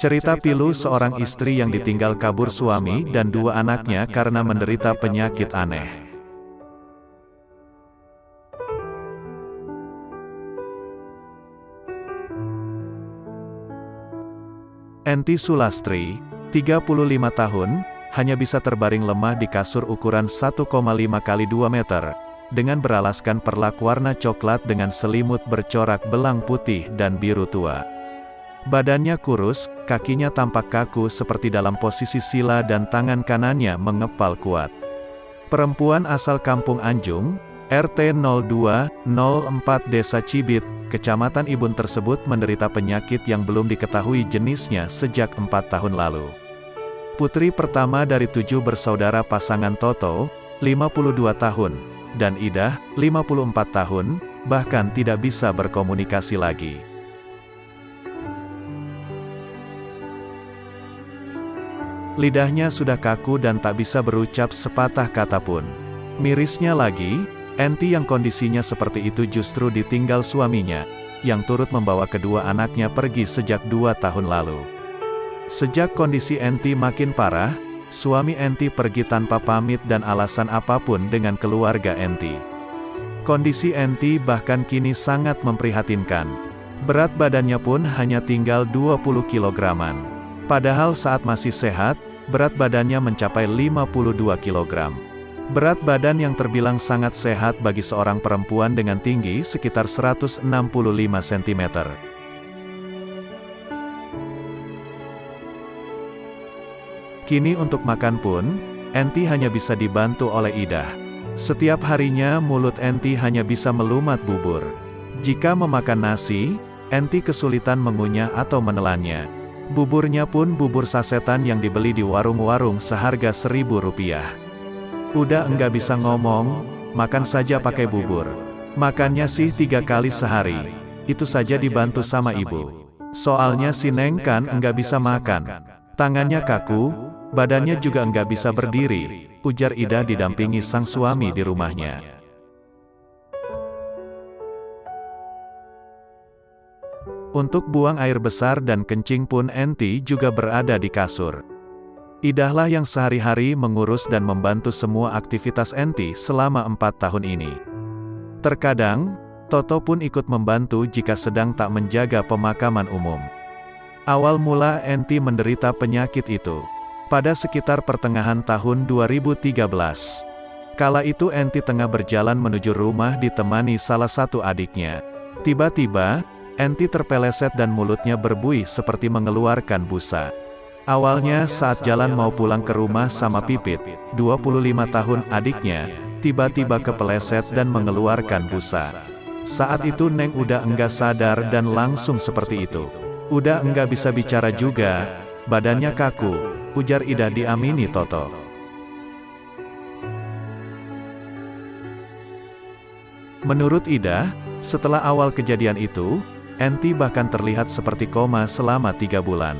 Cerita pilu seorang istri yang ditinggal kabur suami dan dua anaknya karena menderita penyakit aneh. Enti Sulastri, 35 tahun, hanya bisa terbaring lemah di kasur ukuran 1,5 x 2 meter, dengan beralaskan perlak warna coklat dengan selimut bercorak belang putih dan biru tua. Badannya kurus, kakinya tampak kaku seperti dalam posisi sila dan tangan kanannya mengepal kuat. Perempuan asal Kampung Anjung, RT 0204 Desa Cibit, Kecamatan Ibun tersebut menderita penyakit yang belum diketahui jenisnya sejak 4 tahun lalu. Putri pertama dari 7 bersaudara pasangan Toto, 52 tahun, dan Idah, 54 tahun, bahkan tidak bisa berkomunikasi lagi. Lidahnya sudah kaku dan tak bisa berucap sepatah kata pun. Mirisnya lagi, Enti yang kondisinya seperti itu justru ditinggal suaminya, yang turut membawa kedua anaknya pergi sejak 2 tahun lalu. Sejak kondisi Enti makin parah, suami Enti pergi tanpa pamit dan alasan apapun dengan keluarga Enti. Kondisi Enti bahkan kini sangat memprihatinkan. Berat badannya pun hanya tinggal 20 kilograman. Padahal saat masih sehat, berat badannya mencapai 52 kg. Berat badan yang terbilang sangat sehat bagi seorang perempuan dengan tinggi sekitar 165 cm. Kini untuk makan pun, Enti hanya bisa dibantu oleh Idah. Setiap harinya mulut Enti hanya bisa melumat bubur. Jika memakan nasi, Enti kesulitan mengunyah atau menelannya. Buburnya pun bubur sasetan yang dibeli di warung-warung seharga Rp1.000. Udah enggak bisa ngomong, makan saja pakai bubur. Makannya sih 3 kali sehari. Itu saja dibantu sama ibu. Soalnya si Neng kan enggak bisa makan. Tangannya kaku, badannya juga enggak bisa berdiri, ujar Idah didampingi sang suami di rumahnya. Untuk buang air besar dan kencing pun Enti juga berada di kasur. Idahlah yang sehari-hari mengurus dan membantu semua aktivitas Enti selama 4 tahun ini. Terkadang, Toto pun ikut membantu jika sedang tak menjaga pemakaman umum. Awal mula Enti menderita penyakit itu pada sekitar pertengahan tahun 2013. Kala itu Enti tengah berjalan menuju rumah ditemani salah satu adiknya. Tiba-tiba, Enti terpeleset dan mulutnya berbuih seperti mengeluarkan busa. Awalnya saat jalan mau pulang ke rumah sama Pipit, 25 tahun adiknya, tiba-tiba kepeleset dan mengeluarkan busa. Saat itu Neng udah enggak sadar dan langsung seperti itu. Udah enggak bisa bicara juga, badannya kaku, ujar Idah diamini Toto. Menurut Idah, setelah awal kejadian itu, Enti bahkan terlihat seperti koma selama 3 bulan.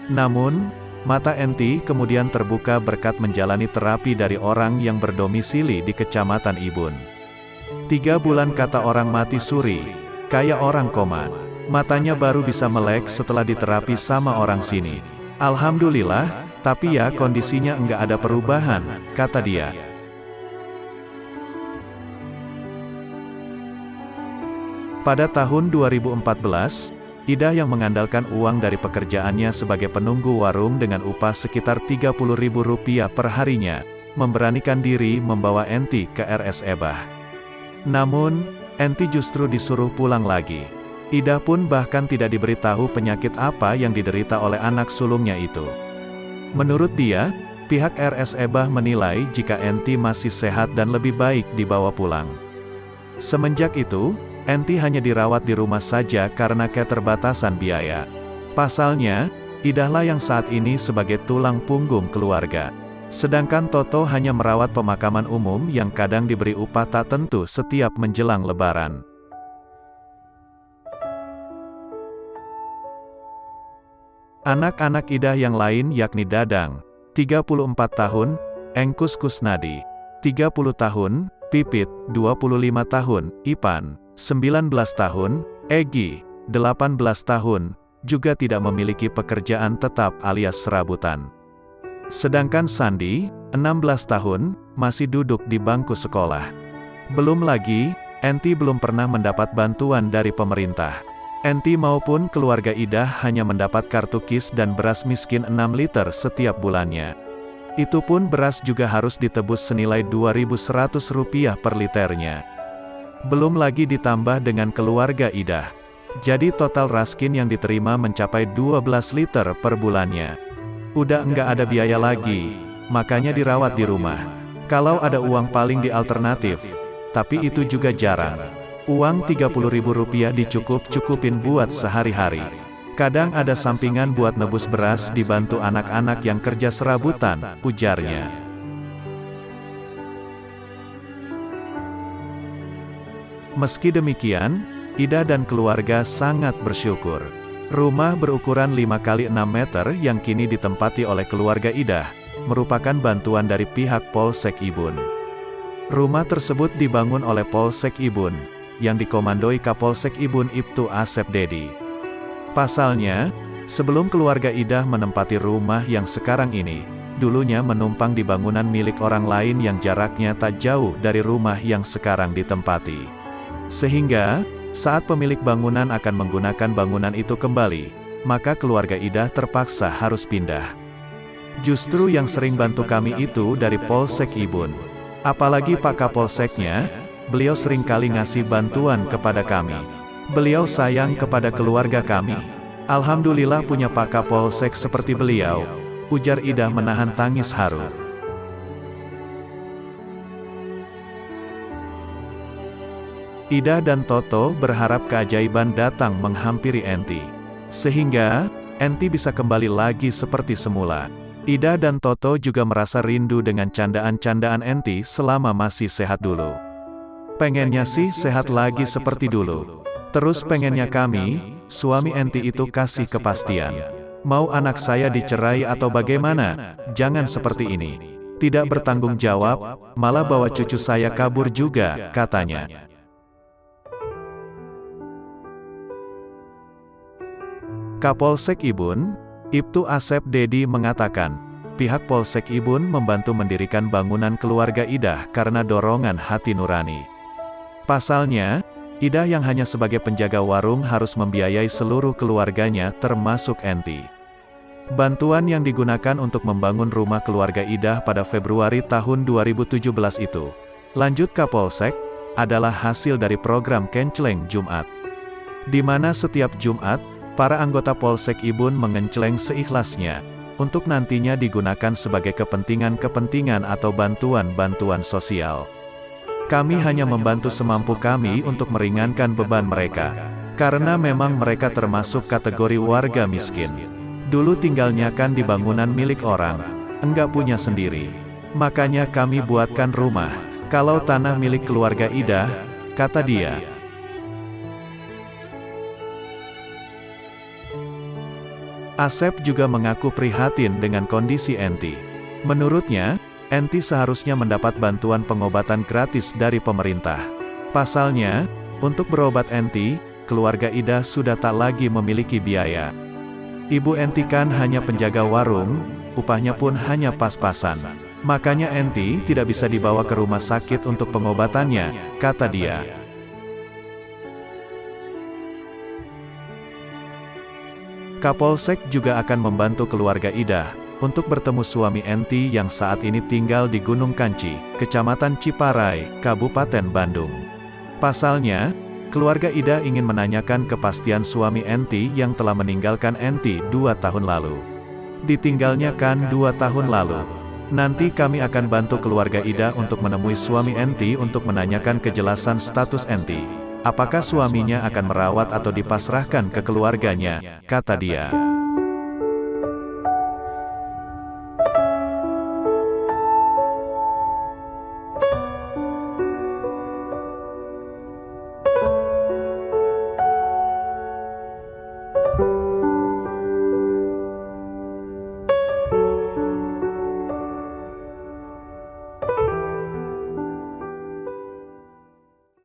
Namun, mata Enti kemudian terbuka berkat menjalani terapi dari orang yang berdomisili di Kecamatan Ibun. 3 bulan kata orang mati suri, kayak orang koma. Matanya baru bisa melek setelah diterapi sama orang sini. Alhamdulillah, tapi ya kondisinya enggak ada perubahan, kata dia. Pada tahun 2014, Idah yang mengandalkan uang dari pekerjaannya sebagai penunggu warung dengan upah sekitar Rp30.000 per harinya, memberanikan diri membawa Enti ke RS Ebah. Namun, Enti justru disuruh pulang lagi. Idah pun bahkan tidak diberitahu penyakit apa yang diderita oleh anak sulungnya itu. Menurut dia, pihak RS Ebah menilai jika Enti masih sehat dan lebih baik dibawa pulang. Semenjak itu, Enti hanya dirawat di rumah saja karena keterbatasan biaya. Pasalnya, Idahlah yang saat ini sebagai tulang punggung keluarga. Sedangkan Toto hanya merawat pemakaman umum yang kadang diberi upah tak tentu setiap menjelang Lebaran. Anak-anak Idah yang lain yakni Dadang, 34 tahun, Engkus Kusnadi, 30 tahun, Pipit, 25 tahun, Ipan, 19 tahun, Egi, 18 tahun, juga tidak memiliki pekerjaan tetap alias serabutan. Sedangkan Sandi, 16 tahun, masih duduk di bangku sekolah. Belum lagi, Enti belum pernah mendapat bantuan dari pemerintah. Enti maupun keluarga Ida hanya mendapat kartu KIS dan beras miskin 6 liter setiap bulannya. Itu pun beras juga harus ditebus senilai Rp2.100 per liternya. Belum lagi ditambah dengan keluarga Ida. Jadi total raskin yang diterima mencapai 12 liter per bulannya. Udah enggak ada biaya lagi, makanya dirawat di rumah. Kalau ada uang paling di alternatif, tapi itu juga jarang. Uang Rp30.000 dicukup-cukupin buat sehari-hari. Kadang ada sampingan buat nebus beras dibantu anak-anak yang kerja serabutan, ujarnya. Meski demikian, Ida dan keluarga sangat bersyukur. Rumah berukuran 5 x 6 meter yang kini ditempati oleh keluarga Ida, merupakan bantuan dari pihak Polsek Ibun. Rumah tersebut dibangun oleh Polsek Ibun, yang dikomandoi Kapolsek Ibun Ibtu Asep Dedi. Pasalnya, sebelum keluarga Ida menempati rumah yang sekarang ini, dulunya menumpang di bangunan milik orang lain yang jaraknya tak jauh dari rumah yang sekarang ditempati. Sehingga, saat pemilik bangunan akan menggunakan bangunan itu kembali, maka keluarga Ida terpaksa harus pindah. Justru yang sering bantu kami itu dari Polsek Ibun. Apalagi Pak Kapolseknya, beliau seringkali ngasih bantuan kepada kami. Beliau sayang kepada keluarga kami. Alhamdulillah punya Pak Kapolsek seperti beliau, ujar Ida menahan tangis haru. Ida dan Toto berharap keajaiban datang menghampiri Enti, sehingga Enti bisa kembali lagi seperti semula. Ida dan Toto juga merasa rindu dengan candaan-candaan Enti selama masih sehat dulu. Pengennya sih sehat lagi seperti dulu. Terus pengennya kami, suami Enti itu kasih kepastian. Mau anak saya dicerai atau bagaimana? Jangan seperti ini. Tidak bertanggung jawab, malah bawa cucu saya kabur juga, katanya. Kapolsek Ibun, Ibtu Asep Dedi mengatakan, pihak Polsek Ibun membantu mendirikan bangunan keluarga Ida karena dorongan hati nurani. Pasalnya, Ida yang hanya sebagai penjaga warung harus membiayai seluruh keluarganya termasuk Enti. Bantuan yang digunakan untuk membangun rumah keluarga Ida pada Februari tahun 2017 itu, lanjut Kapolsek, adalah hasil dari program Kenceleng Jumat. Di mana setiap Jumat, para anggota Polsek Ibun mengenceleng seikhlasnya, untuk nantinya digunakan sebagai kepentingan-kepentingan atau bantuan-bantuan sosial. Kami hanya membantu semampu kami untuk meringankan beban mereka, karena memang mereka termasuk kategori warga miskin. Dulu tinggalnya kan di bangunan milik orang, enggak punya sendiri. Makanya kami buatkan rumah, kalau tanah milik keluarga Ida, kata dia. Asep juga mengaku prihatin dengan kondisi Enti. Menurutnya, Enti seharusnya mendapat bantuan pengobatan gratis dari pemerintah. Pasalnya, untuk berobat Enti, keluarga Ida sudah tak lagi memiliki biaya. Ibu Enti kan hanya penjaga warung, upahnya pun hanya pas-pasan. Makanya Enti tidak bisa dibawa ke rumah sakit untuk pengobatannya, kata dia. Kapolsek juga akan membantu keluarga Ida untuk bertemu suami Enti yang saat ini tinggal di Gunung Kanci, Kecamatan Ciparai, Kabupaten Bandung. Pasalnya, keluarga Ida ingin menanyakan kepastian suami Enti yang telah meninggalkan Enti 2 tahun lalu. Ditinggalnya kan 2 tahun lalu. Nanti kami akan bantu keluarga Ida untuk menemui suami Enti untuk menanyakan kejelasan status Enti. Apakah suaminya akan merawat atau dipasrahkan ke keluarganya, kata dia.